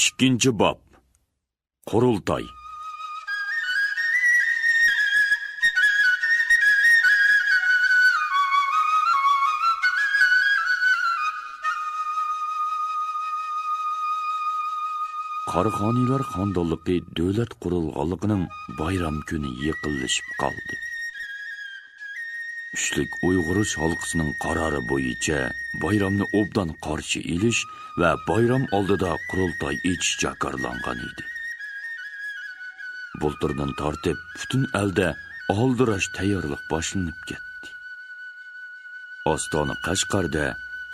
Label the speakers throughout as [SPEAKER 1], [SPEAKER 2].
[SPEAKER 1] İkinci bab. Qurultay. Qarxoniylar xonadonligi davlat qurilganligining bayram kuni yaqinlashib qoldi. Üçlük Uyg'urish halqisining qarori bo'yicha bayramni obdan qarshi elish va bayram oldida qurultay etish jakarlangan edi. Bulturdan tortib butun elda oldirash tayyorlik boshlanib ketdi. Ostona Qashqarda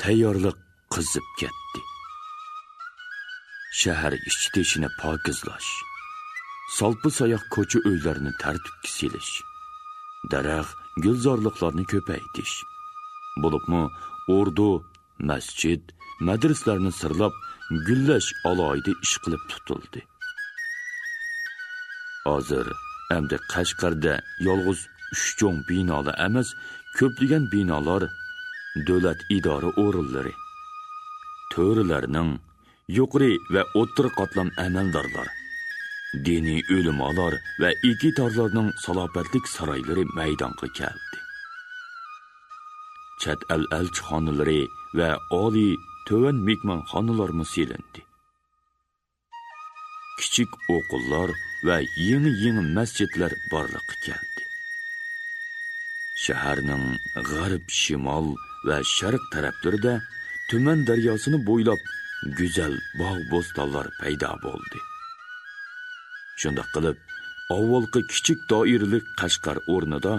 [SPEAKER 1] tayyorlik qizib ketdi. Shahar ichki-teshini pokizlash, salpı sayoq ko'cha uylarini tartibga selish, daraxt, gulzorliqlarni ko'paytirish, bo'libmi ordu, masjid, madraslarni sirlab gullash alohida ish qilib tutildi. Hozir endi Qashqarda yolg'iz 3 cho'ng binolar emas, ko'plagan binolar, davlat idora o'rinlari, to'rilarning yuqori va o'rta qatlam amaldorlar, diniy ulamolar va ikitorlarning salobatlik saroylari maydonga keldi. Chet el elchixonalari va oliy to'van mehmonxonalar silindi. Kichik o'qullar va yangi masjidlar borliqqa keldi. Shaharning g'arb, shimol va sharq taraflarida Tuman daryosini bo'ylab güzel bog'-bo'stonlar paydo bo'ldi. Shunda qilib, avvalgi kichik doiralik Qashqar o'rnida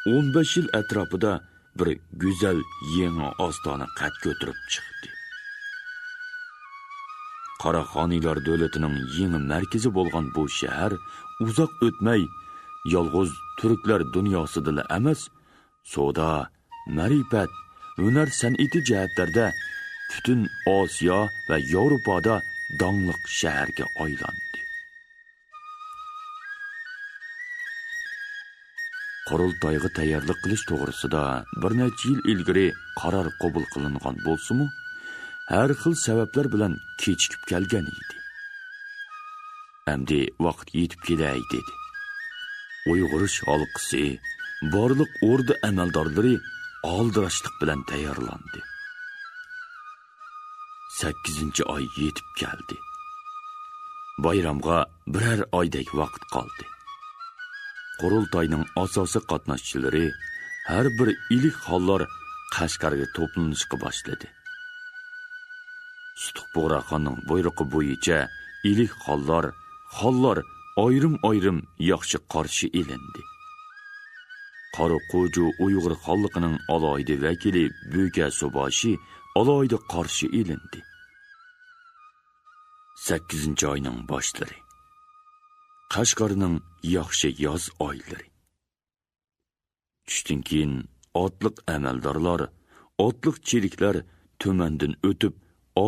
[SPEAKER 1] 15 yil atrofida bir güzel yangi ostona qad ko'tarib chiqdi. Qarxoniylar davlatining yangi markazi bo'lgan bu shahar uzoq o'tmay yolg'iz turklar dunyosida emas, savdo, ma'rifat, hunar san'ati jihatlarda butun Osiyo va Yevropada donliq shaharga aylandi. Qurultayga tayyorlik qilish to'g'risida bir necha yil ilgari qaror qabul qilingan bo'lsa-mu, har xil sabablar bilan kechikib kelgan edi. Endi vaqt yetib kelay dedi. Uyg'urish halqisi, barliq o'rda amaldorlari oldirashlik bilan tayyorlandi. 8-oy yetib keldi. Bayramga birer oydek vaqt qoldi. Qurultayning asosiy qatnashchilari har bir ilk hollar Qashqarga to'planishga boshladi. Sutuqbug'raxonning buyrug'i bo'yicha ilk hollar ayrim-ayrim yaxshi qarshi elindi. Qoraquju Uyg'ur xalqining alohida vakili Bo'ka Suboshi alohida qarshi elindi. 8-oyning boshlari. Qashqarning yaxshi yoz oylari. Tushdan keyin otliq amaldorlar, otliq cheliklar tumandan o'tib,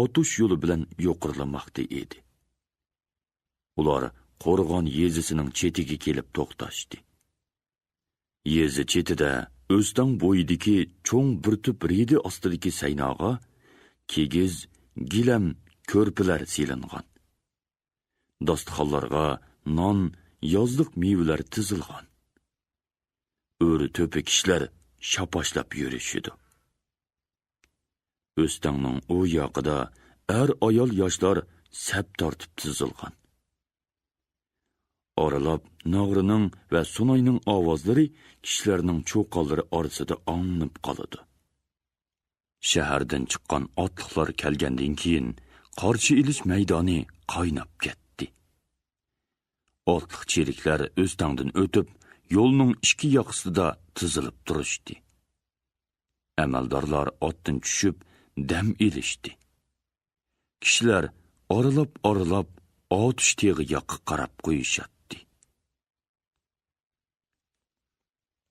[SPEAKER 1] otush yo'li bilan yo'qirlamoqda edi. Ular Qo'rg'on yezisining chetiga kelib to'xtashdi. Yezi chetida O'stan bo'yidagi cho'ng bir tup redi ostidagi saynoga kigiz, gilam ko'rpilar silingan. Dasturxonlarga non, yozliq mevalar tizilgan. O'ri to'pi kishilar shapashlab yurishidi. O'stanning u yoqida ayol yoshlar sap tortib tizilgan. Oralab Nog'rining va Sunoyning ovozlari kishilarning cho'qollari orasida anglanib qoladi. Shahardan chiqqan otliqlar kelgandan keyin qarshi ilish maydoni qaynab ketdi. Otliq cheliklar O'standan o'tib, yo'lning ikki yoqasida tizilib turishdi. Amaldorlar otdan tushib, dam ilishdi. Kishilar oralab otish teg'i yoqqa qarab qo'yishadi.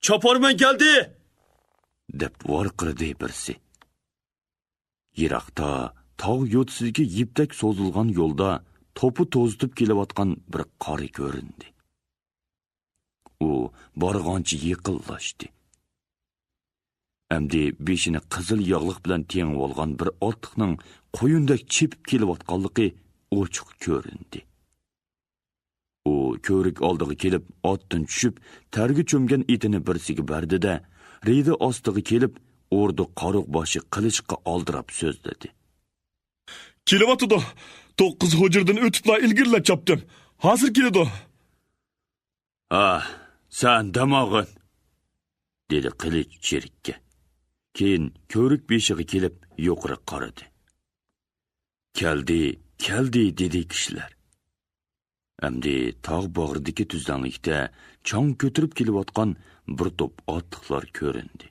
[SPEAKER 1] "Choparman keldi!" deb vorqirdi birsi. Yiroqda tog' yo'tisiga yipdak so'zilgan yo'lda to'pi to'zitib kelayotgan bir qori ko'rindi. U borg'onchi yiqillashdi. Endi beshini qizil yog'liq bilan tengib olgan bir otliqning qo'yindak chepib kelayotganligi ochiq ko'rindi. U ko'rik oldiga kelib, otdan tushib, targi cho'mgan itini birsiga berdi-da, reydi ostiga kelib, ordu qaruq boshi qilichqa oldirab so'zladi.
[SPEAKER 2] Kelyapti. 9 hujurdan o'tibla ilgirlab chopdim. Hozir keladi.
[SPEAKER 1] Sen damog'in, dedi qilich cherikka. Keyin ko'rik beshiga kelib yuqori qaradi. Keldi dedi kishilar. Amdi tog' bag'ridagi tuzdanlikda chong ko'tirib kelayotgan bir to'p otliqlar ko'rindi.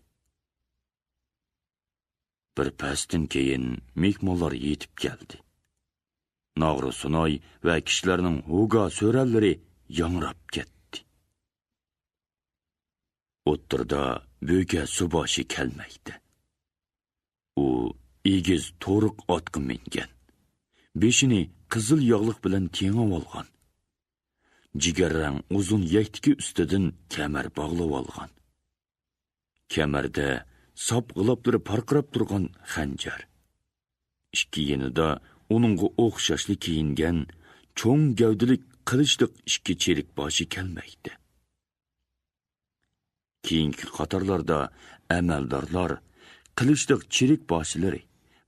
[SPEAKER 1] Bir pasdan keyin mehmonlar yetib keldi. Nag'ri Sunoy va kishilarning huga so'rallari yangrab ketdi. O'ttirda bo'ka suboshi kelmaydi. U egiz to'riq otqa mingan. Beshini qizil yog'liq bilan tengib olgan. Jigarrang uzun yaktiki ustidan kamar bog'lab olgan. Kamarda sop g'iloblari parqirab turgan xanjar. Ikki yenida uningga o'xshashli kiyingan cho'ng gavdalik qilichliq ikki cherik boshi kelmaydi. Keyingi qatorlarda amaldorlar, qilichliq cherik boshlari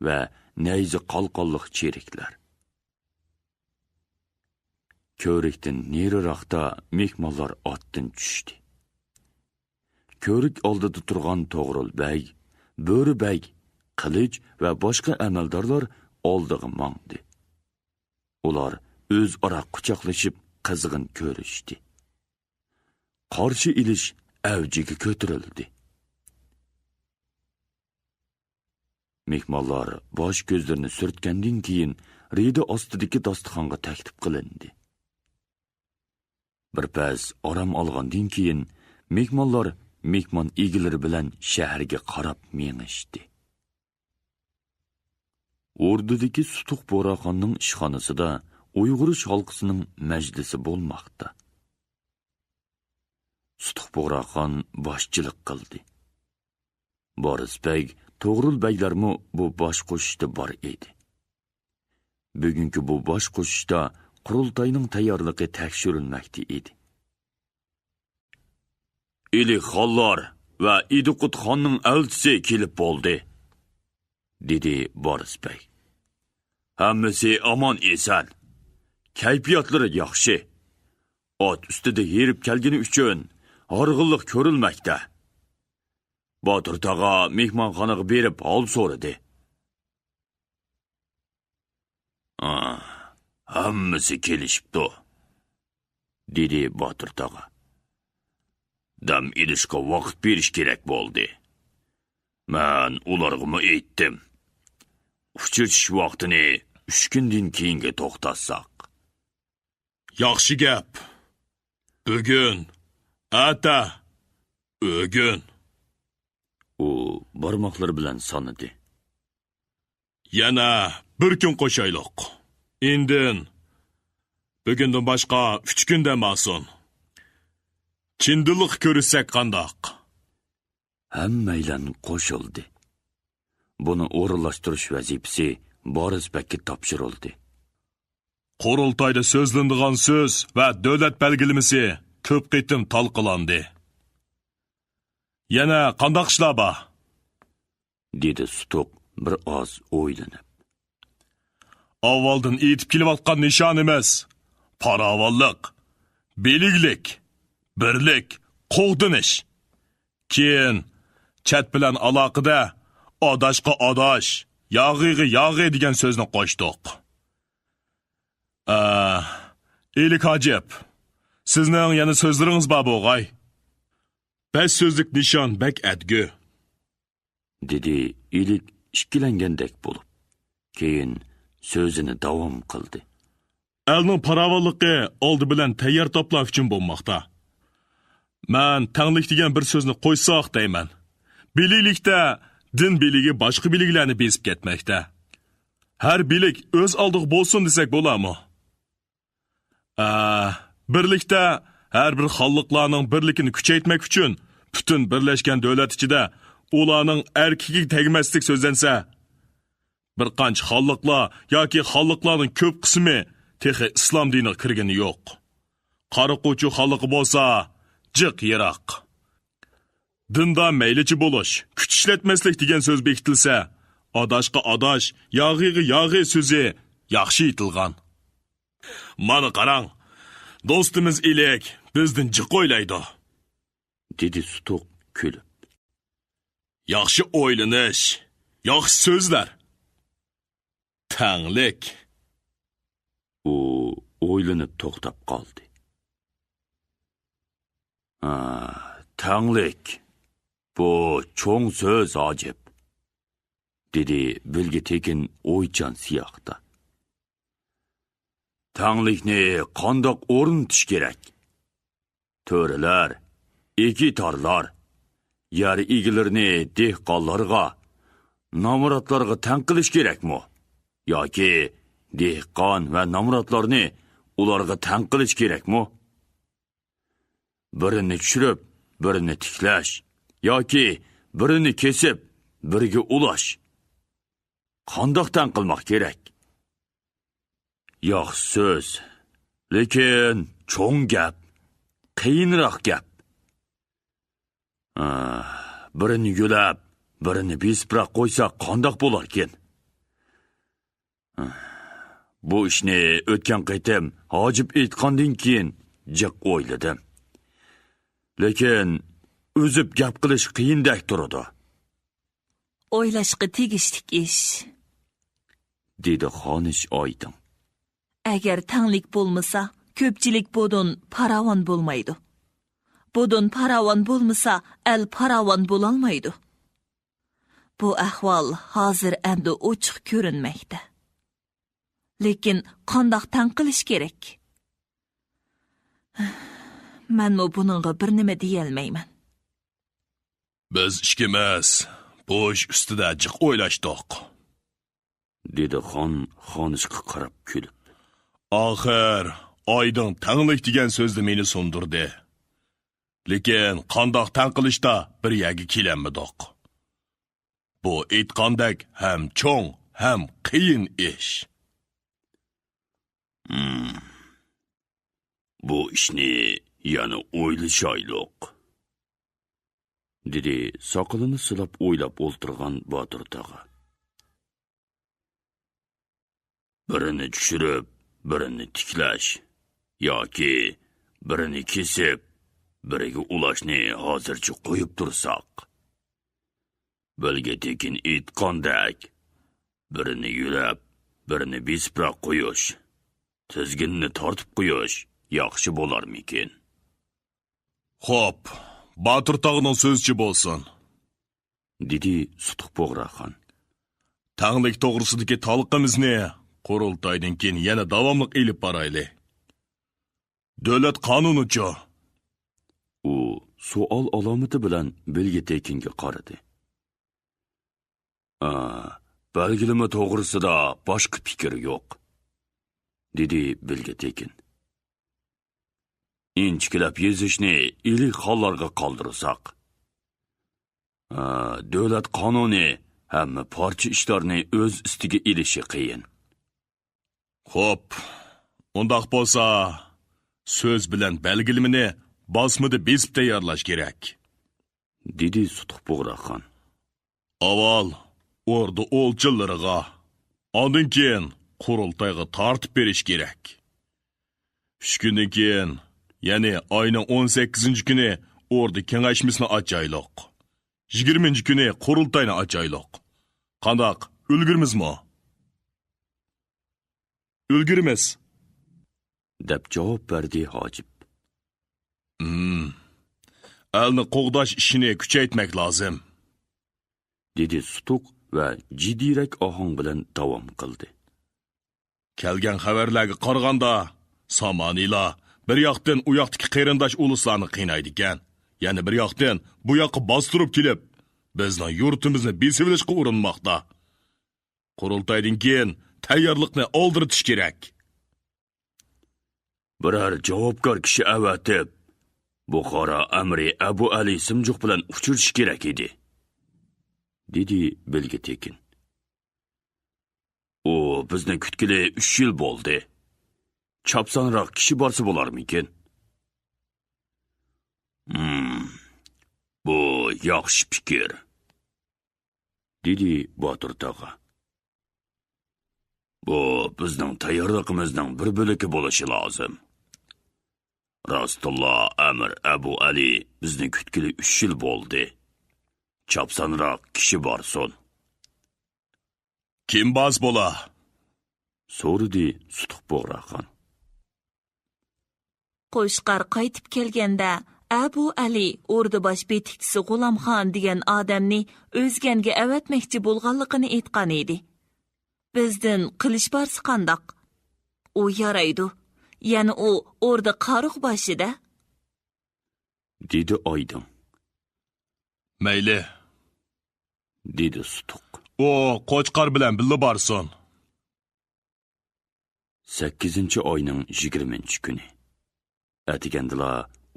[SPEAKER 1] va nayzi qalqonliq cheriklar. Ko'rikdan neriroqda mehmonlar otdan tushdi. Ko'rik oldida turgan To'g'rul bey, Bo'ri bey, qilich va boshqa amaldorlar oldiga mangdi. Ular o'zaro quchoqlashib qizg'in ko'rishdi. Qarshi ilish avjiga ko'tarildi. Mehmonlar bosh ko'zlarini surtgandan keyin reyda ostidagi dasturxonga taklif qilindi. Bir pas orom olgandan keyin mehmonlar mehmon egilari bilan shaharga qarab mengishdi. Ordudagi Sutuq Bo'raxonning ishxonasida Uyg'urish xalqisining majlisi bo'lmoqda. Sutuq Bo'raxon boshchilik qildi. Boris bey, To'g'rul beylarmi bu bosh qo'shishda bor edi. Bugungi bu bosh qo'shishda qurultayning tayyorligi tekshirilmoqda edi. Ilik xonlar va Idiqut xonning elchisi kelib bo'ldi, dedi Boris bey. Hammasi omon esan. Kayfiyatlari yaxshi. Ot ustida yerib kelgani uchun horg'inlik ko'rilmoqda. Botir tog'a mehmonxonaga berib hol so'radi. Hammasi kelishibdi, dedi Botir tog'a. Dam idishga vaqt berish kerak bo'ldi. Men ularga aytdim. Uchish vaqtini 3 kundan keyinga to'xtatsak.
[SPEAKER 2] Yaxshi gap. Bugun, ata, o'gun.
[SPEAKER 1] U barmoqlari bilan sanadi.
[SPEAKER 2] Yana bir kun qo'shaylik. Indin bugundan boshqa 3 kundan masun. Chindilik ko'rsak qandoq?
[SPEAKER 1] Hammaylan qo'shildi. Buni o'rinlashtirish vazifasi Boris bekka topshirildi.
[SPEAKER 2] Qurultayda so'zlanadigan so'z va davlat belgilamasi ko'p qitim talqilandi. Yana qandoq ishlar bor?
[SPEAKER 1] Dedi Sutuq bir oz o'ylanib.
[SPEAKER 2] Avvaldan etib kelayotgan nishonimiz paravollik, beliglik, birlik, qo'g'dinish. Keyin chat bilan aloqada odashqa odash, yog'iga yog'i degan so'zni qo'shdik. Elik hojib, sizning yana so'zlaringiz bor bo'g'ay. Bas so'zlik nishon bak adgu,
[SPEAKER 1] dedi Elik ishkilangandek bo'lib. Keyin so'zini davom qildi.
[SPEAKER 2] Elning paravolliqi oldi bilan tayyor to'plab uchun bo'lmoqda. Men tanglik degan bir so'zni qo'ysoq deyman. Biliklikda din biligi boshqa biliklarni besib ketmoqda. Har bilik o'z oldiga bo'lsin desak bo'ladimi? Birlikda har bir xalqlarning birligini kuchaytmak uchun butun birlashgan davlat ichida ularning erkiga tegmaslik so'zlansa, Bir qancha xalqlar yoki xalqlarning ko'p qismi texi islom diniga kirgani yo'q. Qariquvchi xalqi bo'lsa, jiq yiroq. Dinda maylichi bo'lish, kuch ishlatmaslik degan so'z bekitilsa, adashqa adash, yog'iga yog'i so'zi yaxshi aytilgan. Mana qarang, do'stimiz Elek bizdan jiq o'ylaydi,
[SPEAKER 1] dedi Sutuq kulib.
[SPEAKER 2] Yaxshi o'ylanish, yaxshi so'zlar. Tanglik.
[SPEAKER 1] U o'ylanib to'xtab qoldi. Tanglik. Bu cho'ng so'z ajib, dedi Bilge Tekin o'ychan siyoqda. Tanglikni qandoq o'rnatish kerak? To'rilar, ekitorlar, yer egilarini dehqonlarga, namuratlarga tang qilish kerakmi? Yoki dehqon va namuratlarni ularga tang qilish kerakmi? Birini tushirib, birini tiklash, yoki birini kesib, biriga ulash. Qandoq tang qilmoq kerak? Yaxshi so'z, lekin cho'ng gap, qiyinroq gap. Birini yulab, birini besibroq qo'ysa qandoq bo'larkin? Bu ishni o'tgan qaytim hojib aytgandan keyin jiq o'yladim. Lekin o'zib gap qilish qiyindak turadi.
[SPEAKER 3] O'ylashga tegishlik ish,
[SPEAKER 1] dedi Xonish Oydin.
[SPEAKER 3] Agar tanglik bo'lmasa, ko'pchilik bodon paravon bo'lmaydi. Bodon paravon bo'lmasa, el paravon bo'lolmaydi. Bu ahvol hozir endi ochiq ko'rinmoqda. Lekin qandoq tang qilish kerak? Men buningga bir nima deya olmayman.
[SPEAKER 2] Biz ishkimiz, bu ish ustida jiq o'ylashdik,
[SPEAKER 1] dedi Xonishga qarab kulib.
[SPEAKER 2] Oxir Oydin tanglik degan so'zni meni so'ndirdi. Lekin qandoq tang qilishda bir yagi kelanmidik. Bu aytgandek ham cho'ng, ham qiyin ish.
[SPEAKER 1] Bu ishni yana o'ylashaylik, dedi soqolini silab o'ylab o'ltirgan Botir tog'a. Birini tushirib, birini tiklash, yoki birini kesib, biriga ulashni hozircha qo'yib tursak. Bilge Tekin aytgandek, birini yulab, birini besibroq qo'yish, tizginni tortib qo'yish yaxshi bo'larmikin?
[SPEAKER 2] Xo'p, Botir tog'ning so'zchi bo'lsin,
[SPEAKER 1] dedi Sutuq Bo'g'raxon.
[SPEAKER 2] Tanglik to'g'risidagi talqimizni qurultoydan keyin yana davomli elib borayli. Davlat qonunicha.
[SPEAKER 1] U savol alomati bilan Bilge Tekinga qaradi. Belgilama to'g'risida boshqa fikr yo'q, dedi Bilge Tekin. Inchikilab yezishni ilik hollarga qoldirsak, davlat qonuni hamma parcha ishlarni o'z ustiga ilishi qiyin.
[SPEAKER 2] Xo'p, undaq bo'lsa, so'z bilan belgilimini bosmada besib tayyorlash kerak,
[SPEAKER 1] dedi Sutuq Bo'g'raxon.
[SPEAKER 2] Avval ordu o'lchilariga, ondan keyin qurultoyga tortib berish kerak. 3 kundan keyin, ya'ni oyning 18-kuni ordu kengashmasini ochaylik. 20-kuni qurultoyni ochaylik. Qandoq, ulgurmizmi? Ulgurmiz,
[SPEAKER 1] deb javob berdi hojib.
[SPEAKER 2] Elni qo'g'dash ishini kuchaytmak lozim,
[SPEAKER 1] dedi Sutuq va jiddiyroq ohang bilan davom qildi.
[SPEAKER 2] Kelgan xabarlarga qaraganda, Somoniylar bir yoqdan u yoqdagi qarindosh uluslarni qiynaydi ekan, yana bir yoqdan bu yoqqa bostirib kelib, bizning yurtimizni besib olishga urinmoqda. Qurultoydan keyin tayyorlikni oldiritish kerak.
[SPEAKER 1] Biror javobgar kishi avatib, Buxoro amri Abu Ali Simjuq bilan uchirish kerak edi, dedi Bilge Tekin. bizni kutgili 3 yil bo'ldi. Chapsanroq kishi borsa bo'larmikin? Bu yaxshi fikr, dedi Botir tog'a. Bu bizning tayyorligimizning bir bo'lagi bo'lishi lozim. Rastulloh Amir Abu Ali bizni kutgili 3 yil bo'ldi. Chapsanroq kishi borsin.
[SPEAKER 2] Kim baz bo'la?
[SPEAKER 1] So'radi Sutuq Bug'roxon.
[SPEAKER 3] Qo'shqar qaytib kelganda Abu Ali o'rdabosh betikchisi G'ulomxon degan odamni o'zganga avatmoqchi bo'lganligini aytgan edi. Bizdan qilish borsi qandoq? U yaraydi. Ya'ni u o'rda qaruq boshida,
[SPEAKER 1] dedi Oydin.
[SPEAKER 2] Mayli,
[SPEAKER 1] dedi Sutuq.
[SPEAKER 2] u Qo'chqar bilan birga borsin.
[SPEAKER 1] 8-oyning 20-kuni. Atigandila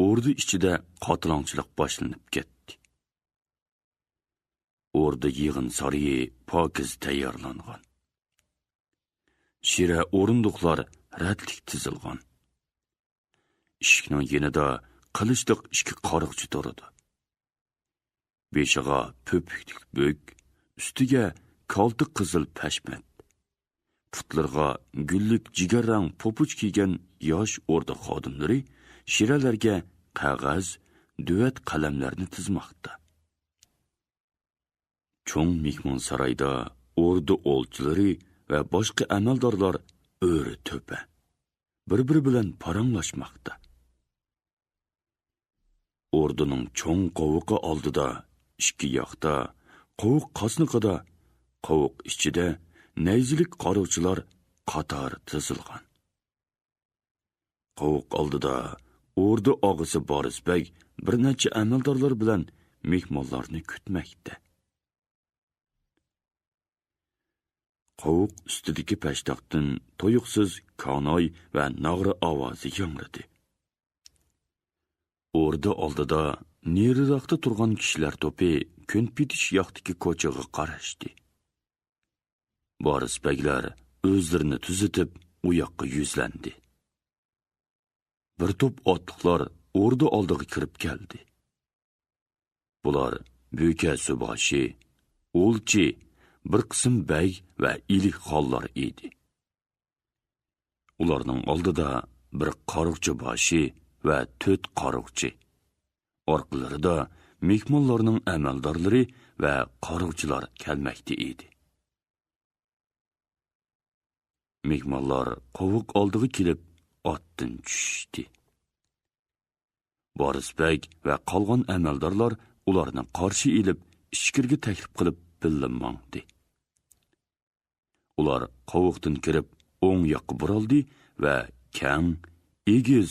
[SPEAKER 1] o'rda ichida qotilonchilik boshlanib ketdi. O'rda yig'in sariyi pokiz tayyorlangan. Shira o'rindiqlar radlik tizilgan. Eshikning yenida qilichliq 2 qoriqchi turadi. Beshig'a po'piklik bo'k, ustiga kolti qizil pashmat. Putlarga gullik jigarrang popuch kiygan yosh o'rda xodimlari shiralarga qog'oz, duvat qalamlarni tizmoqda. Cho'ng mehmon saroyda o'rda o'lchilari va boshqa amaldorlar o'ri to'pa bir-biri bilan paranglashmoqda. O'rdaning cho'ng qovuqi oldida 2 yoqda, qovuq qosniqida, qovuq ichida nayzilik qarovchilar qator tizilgan. Qovuq oldida o'rda og'isi Borisbek bir necha amaldorlar bilan mehmonlarni kutmoqda. Qovuq ustidagi pashtoqdan to'yuqsiz kanoy va nag'ri ovozi yangradi. O'rda oldida neriroqda turgan kishilar to'pi kun pitish yoqdagi ko'chaga qarashdi. Borisbeklar o'zlarini tuzitib u yoqqa yuzlandi. Bir to'p otliqlar o'rda oldiga kirib keldi. Bular Büyke Subashi, O'lchi, bir qism bey va ilik xollar edi. Ularning oldida bir qaruqchi boshi va 4 qaruqchi. Orqalarida mehmonlarning amaldorlari va qaruqchilar kelmoqda edi. Mehmonlar qovuq oldiga kelib otdan tushdi. Borisbek va qolgan amaldorlar ularni qarshi elib ichkirga taklif qilib billanmoqdi. Ular qovuqdan kirib o'ng yoqqa buraldi va kang, egiz,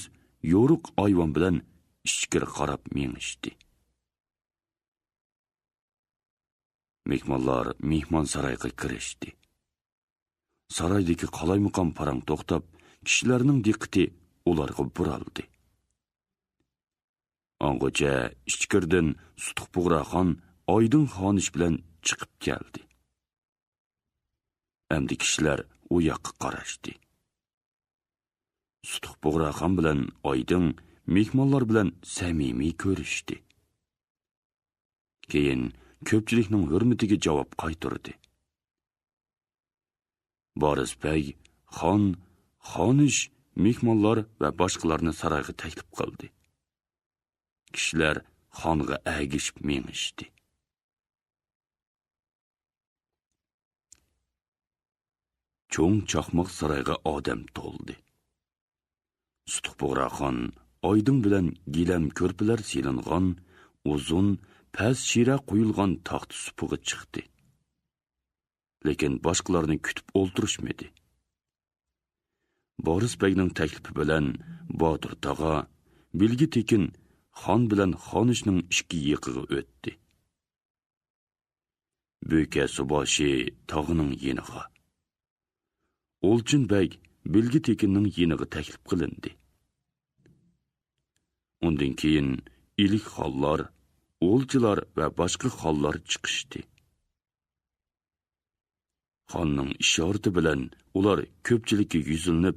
[SPEAKER 1] yo'ruq ayvon bilan ichkir qarab mengishdi. Mehmonlar mehmon saroyga kirishdi. Saroydagi qalaymaqam parang to'xtab, kishilarning diqqati ularga buraldi. Angacha ichkirdan Sutuq Bug'roxon Oydin xonish bilan chiqib keldi. Endi kishilar u yoqqa qarashdi. Sutuq Bug'roxon bilan Oydin mehmonlar bilan samimiy ko'rishdi. Keyin ko'pchilikning hurmatiga javob qaytardi. Borisbek xon, xonish, mehmonlar va boshqalarni saroyga taklif qildi. Kishilar xonga agishib mengishdi. Cho'ng chaqmoq saroyga odam to'ldi. Sutuq Bug'roxon Oydin bilan gilam ko'rpalar silingan, uzun, past shira qo'yilgan taxt supiga chiqdi. Lekin boshqalarni kutib o'ltirishmadi. Borisbekning taklifi bilan Botir tog'a bilgi tekin xon bilan xonishning 2 yiqiga o'tdi. Büyke Subashi tog'ining yeniga, O'lchinbek bilgi tekinning yeniga taklif qilindi. Undan keyin ilik xollar, o'lchilar va boshqa xollar chiqishdi. Xonning ishorati bilan ular ko'pchilikka yuzilinib,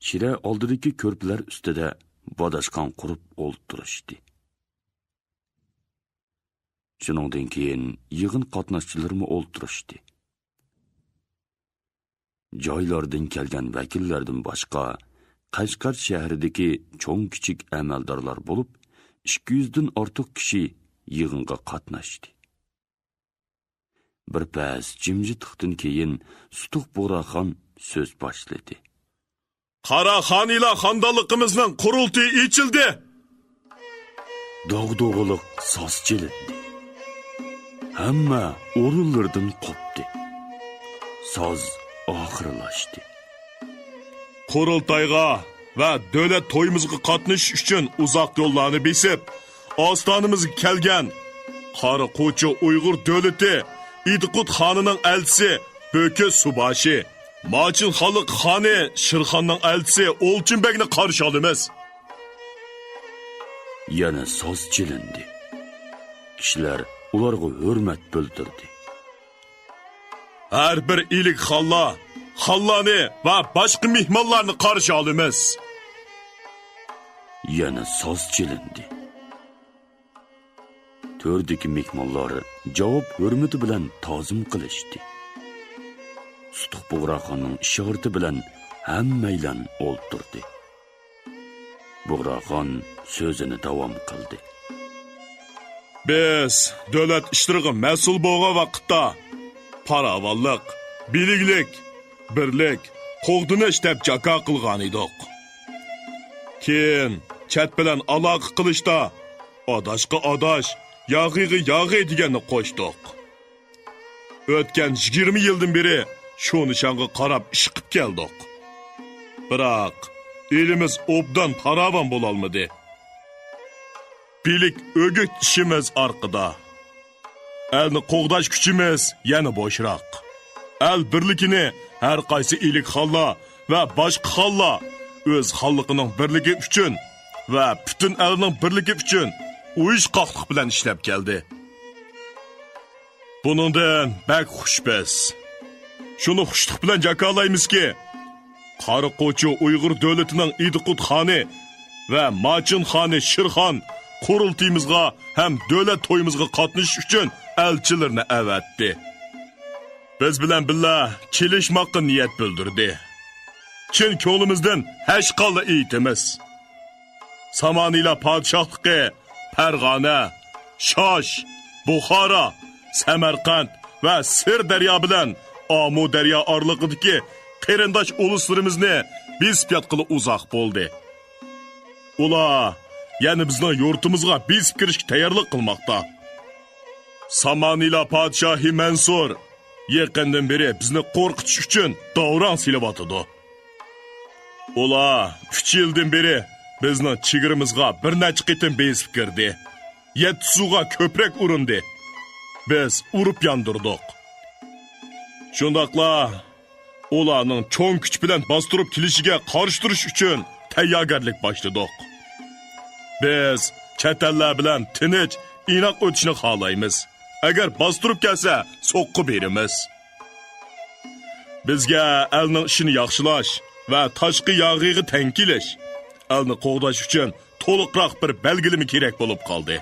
[SPEAKER 1] shira oldidagi ko'rplar ustida bodashqon qurib o'ltirishdi. Shuningdan keyin yig'in qatnashchilarimi o'ltirishdi. Joylardan kelgan vakillardan boshqa Qashqar shahridagi cho'ng kichik amaldorlar bo'lib, 200 dan ortiq kishi yig'inga qatnashdi. Bir pas jimjitlikdan keyin Sutuq Bo'raxon so'z boshladi.
[SPEAKER 2] Qara xoniylar xondanligimizning qurultiyi ochildi.
[SPEAKER 1] Dog'dog'iliq soz chelindi. Hamma o'rinlardan qopdi. Soz oxirlashdi.
[SPEAKER 2] Qurultayga va davlat to'yimizga qatnashish uchun uzoq yo'llarni besib, ostonimizga kelgan Qari Qo'chi Uyg'ur davlati İdiqut xonining elchisi Bököz Subashi, Machin xalq xoni Shirxonning elchisi Olchinbekni qarshi olamiz.
[SPEAKER 1] Yana soz chelindi. Kishilar ularga hurmat bildirdi.
[SPEAKER 2] Har bir ilik xallani va boshqa mehmonlarni qarshi olamiz.
[SPEAKER 1] Yana soz chelindi. Tördeki mehmonlar javob hurmati bilan ta'zim qilishdi. Sutuq Bo'raxonning ishorati bilan hammaylan o'ltirdi. Bo'raxon so'zini davom qildi.
[SPEAKER 2] Biz davlat ishlariga mas'ul bo'lgan vaqtda paravallik, biliklik, birlik, qo'g'dinish deb jaka qilgan edik. Keyin chat bilan aloqa qilishda odashqa odash, yog'iga deganni qo'shdik. O'tgan 20 yildan beri shu nishonga qarab ish qilib keldik. Biroq elimiz obdan paravan bo'la olmadi. Bilik o'git ishimiz orqada. Elni qo'g'dash kuchimiz yana bo'shroq. El birligini har qaysi ilik xalla va boshqa xalla o'z xalqining birligi uchun va butun elning birligi uchun uyushqoqlik bilan ishlab keldi. Buningdan bak xushbes. Shuni xushlik bilan jakalaymizki, Qari Qo'chi Uyg'ur davlatining İdiqut xoni va Machin xoni Shirxon qurultiyimizga ham davlat to'yimizga qatnashish uchun elchilarni avatdi. Biz bilan billa kelishmoqqa niyat bildirdi. Chin ko'nglimizdan hashqalla aytamiz. Samaniylar podshohligi Farg'ona, Shosh, Buxoro, Samarqand va Sirdaryo bilan Omu daryo orlig'idagi qarindosh uluslarimizni besib qilib uzoq bo'ldi. Ular yana bizning yurtimizga besib kirishga tayyorlik qilmoqda. Samaniylar podshohi Mansur yaqindan beri bizni qo'rqitish uchun davron silyotdi. Ular 3 yildan beri bizning chegarimizga bir necha qitim besib kirdi. 7 suvga ko'prak urindi. Biz urib yondirdik. Shundaqla ularning cho'ng kuch bilan bostirib kelishiga qarshi turish uchun tayyorgarlik boshladik. Biz chet ellar bilan tinch, inoq o'tishni xohlaymiz. Agar bostirib kelsa, so'qqi beramiz. Bizga elning ishini yaxshilash va tashqi yog'iga tankilash, elni qo'g'dash uchun to'liqroq bir belgilama kerak bo'lib qoldi.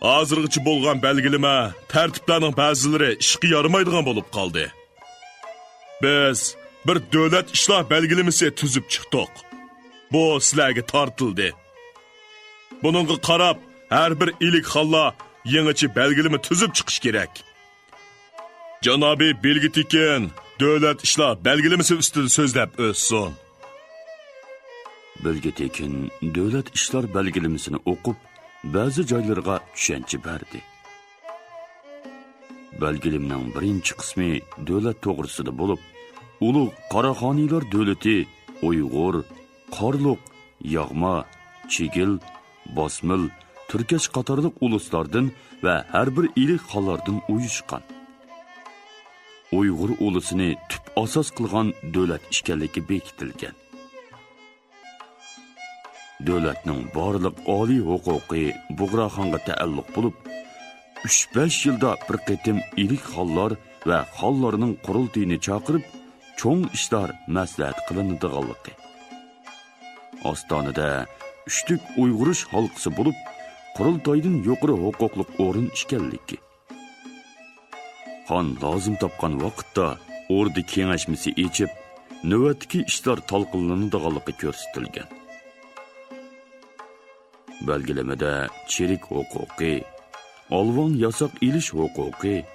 [SPEAKER 2] Hozirgacha bo'lgan belgilama tartiblarning ba'zilari ishga yaramaydigan bo'lib qoldi. Biz bir davlat ishlar belgilamasi tuzib chiqdik. Bu sizlarga tortildi. Buningga qarab, har bir ilik xalla yangicha belgilama tuzib chiqish kerak. Janobiy Belgitikin davlat ishlar belgilamasi ustida so'zlab o'tsin.
[SPEAKER 1] Belgitikin davlat ishlar belgilamasini o'qib, ba'zi joylarga tushuncha berdi. Belgilimning birinchi qismi davlat to'g'risida bo'lib, ulug' Qaraxoniylar davlati Uyg'ur, Qorliq, Yog'ma, Chigil, Bosmil, Turkash qatorliq uluslardan va har bir ilik xallardan uyushgan. Uyg'ur ulusini tub asos qilgan davlat ishkanligi bekitilgan. Davlatning barliq oliy huquqi Bo'raxonga ta'alluq bo'lib, 3-5 yilda bir qitim ilik xallar va xonlarning qurultiyini chaqirib, cho'ng ishlar maslahat qilinadiganligi. Ostonada uchlik uyg'urish halqisi bo'lib, qurultoydan yuqori huquqliq o'rin ishkanligi. Xon lozim topgan vaqtda ordi kengashmasi echib, navbatdagi ishlar talqinlanadiganligi ko'rsatilgan. Belgilemede çerik hukuki, alvan yasak iliş hukuki,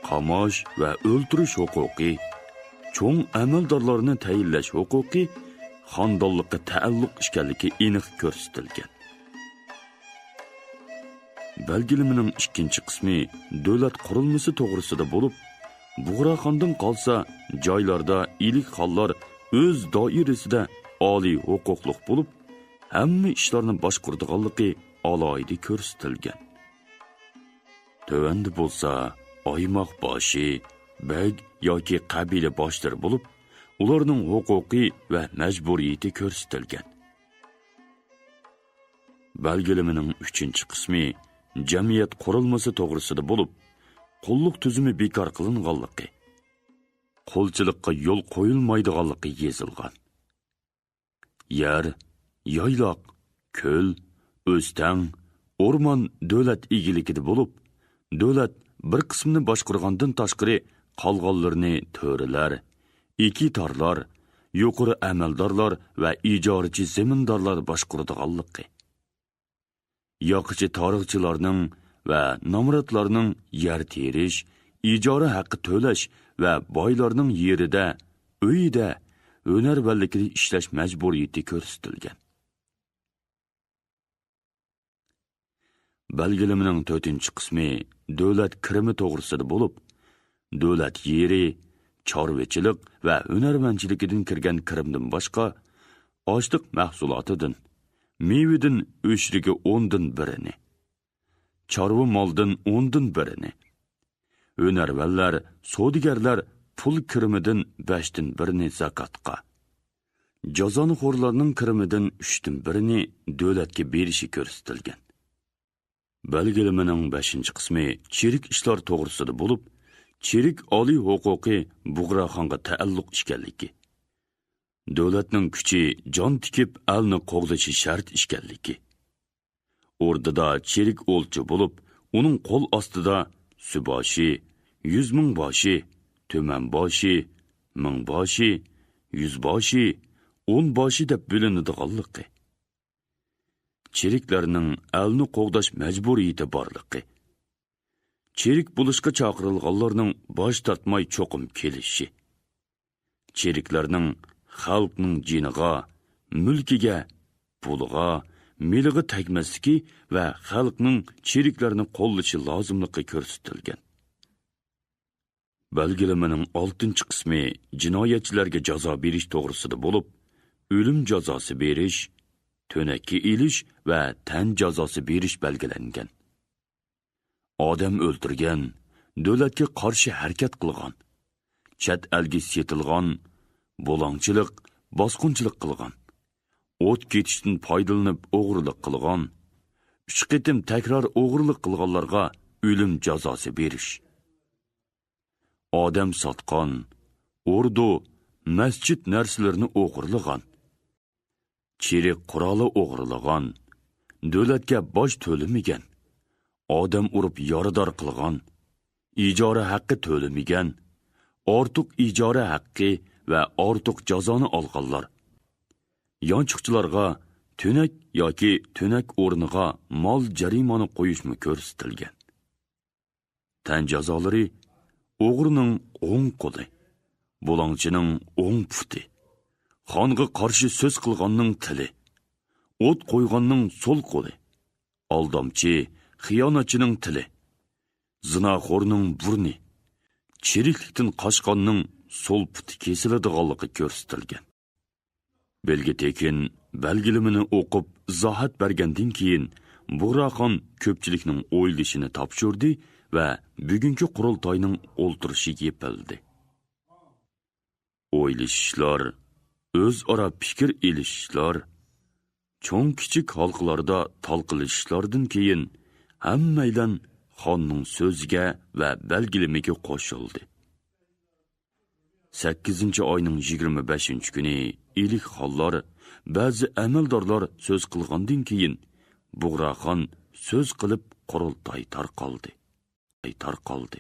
[SPEAKER 1] qamash ve öldürüş hukuki, çoğun əməldarlarını təyinləş hukuki, xandallıqqa təəlluq işkənliki eniq görsətilgan. Belgilemenin ikinci qismi dövlət qurulması toğrusida bo'lib, Buğraxandan qalsa joylarda ilik xallar öz doirasida oliy huquqliq bo'lib, hamma ishlarni boshquradiganligi alohida ko'rsatilgan. Tövəndə bo'lsa, oymoq boshi, beg yoki qabila boshlar bo'lib, ularning huquqiy va majburiyati ko'rsatilgan. Belgilemening 3-qismi jamiyat qurilmasi to'g'risida bo'lib, qulluq tuzumi bekor qilinganligi, qo'lchilikqa yo'l qo'yilmaydiganligi yozilgan. Yer, yayloq, ko'l, o'stan, o'rmon davlat egiligida bo'lib, davlat bir qismini boshqargandan tashqari qolganlarini to'rilar, ekitorlar, yuqori amaldorlar va ijarachi zamindorlar boshqaradiganligi. Yoqichi tarixchilarning va nomratlarning yer terish, ijara haqqi to'lash va boylarning yerida, uyida, hunarmandlikda ishlash majburiyati ko'rsatilgan. Belgilemening 4-qismi davlat kirimi to'g'risida bo'lib, davlat yeri, chorvachilik va hunarmandchiligidan kirgan kirimdan boshqa ochliq mahsulotidan, mevadan o'shriga 10dan birini, chorva moldan 10dan birini, hunarmandlar, savdogarlar pul kirimidan 5dan birini zakotga, jazonxo'rlarning kirimidan 3dan birini davlatga berishi ko'rsatilgan. Belgilemening 5-qismi cherik ishlar to'g'risida bo'lib, cherik oliy huquqi Buğraxonga ta'alluq ishkanligi. Davlatning kuchi jon tikib alni qo'g'dashi shart ishkanligi. O'rdida cherik o'lchi bo'lib, uning qo'l ostida suboshi, 100 ming boshi, to'man boshi, 1000 boshi, 100 boshi, 10 boshi deb bo'linadiganligi. Cheriklarning alni qo'g'dash majburiyati borligi. Cherik bo'lishga chaqirilganlarning bosh tortmay cho'qim kelishi. Cheriklarning xalqning jiniga, mulkiga, puliga, miliga tegmasligi va xalqning cheriklarni qo'llashi lozimligi ko'rsatilgan. Belgilemening 6-qismi jinoyatchilarga jazo berish to'g'risida bo'lib, o'lim jazosi berish, to'nakka ilish va tan jazosi berish belgilangan. Odam o'ldirgan, davlatga qarshi harakat qilgan, chet elga setilgan, bo'longchilik, bosqinchilik qilgan, o't ketishdan foydalanib o'g'rilik qilgan, 3 qitim takror o'g'rilik qilganlarga o'lim jazosi berish. Odam sotgan, o'rdu, masjid narsalarini o'g'irlagan, cherik quroli o'g'irlagan, davlatga boj to'lamagan, odam urib yoridor qilgan, ijara haqqi to'lamagan, ortiq ijara haqqi va ortiq jazoni olganlar, yonchiqchilarga to'nak yoki to'nak o'rniga mol jarimani qo'yishmi ko'rsatilgan. Tan jazolari o'g'rining o'ng qo'li, bo'longchining o'ng puti, xonga qarshi so'z qilganning tili, o't qo'yganning so'l qo'li, aldamchi, xiyonatchining tili, zinaxo'rning burni, cheriklikdan qochqanning so'l puti kesiladiganligi ko'rsatilgan. Belgi tekin belgilimini o'qib izohat bergandan keyin Buğraxon ko'pchilikning o'ylashini topshirdi va bugungi qurultoyning o'ltirishiga yepildi. O'ylashlar, o'zaro fikr elishishlar, cho'ng kichik xalqlarda talqilishlardan keyin hammaydan xonning so'ziga va belgilimiga qo'shildi. 8 oyning 25 kuni ilik xonlar, ba'zi amaldorlar so'z qilgandan keyin Bug'roxon so'z qilib qurultoy tarqaldi. Tarqaldi.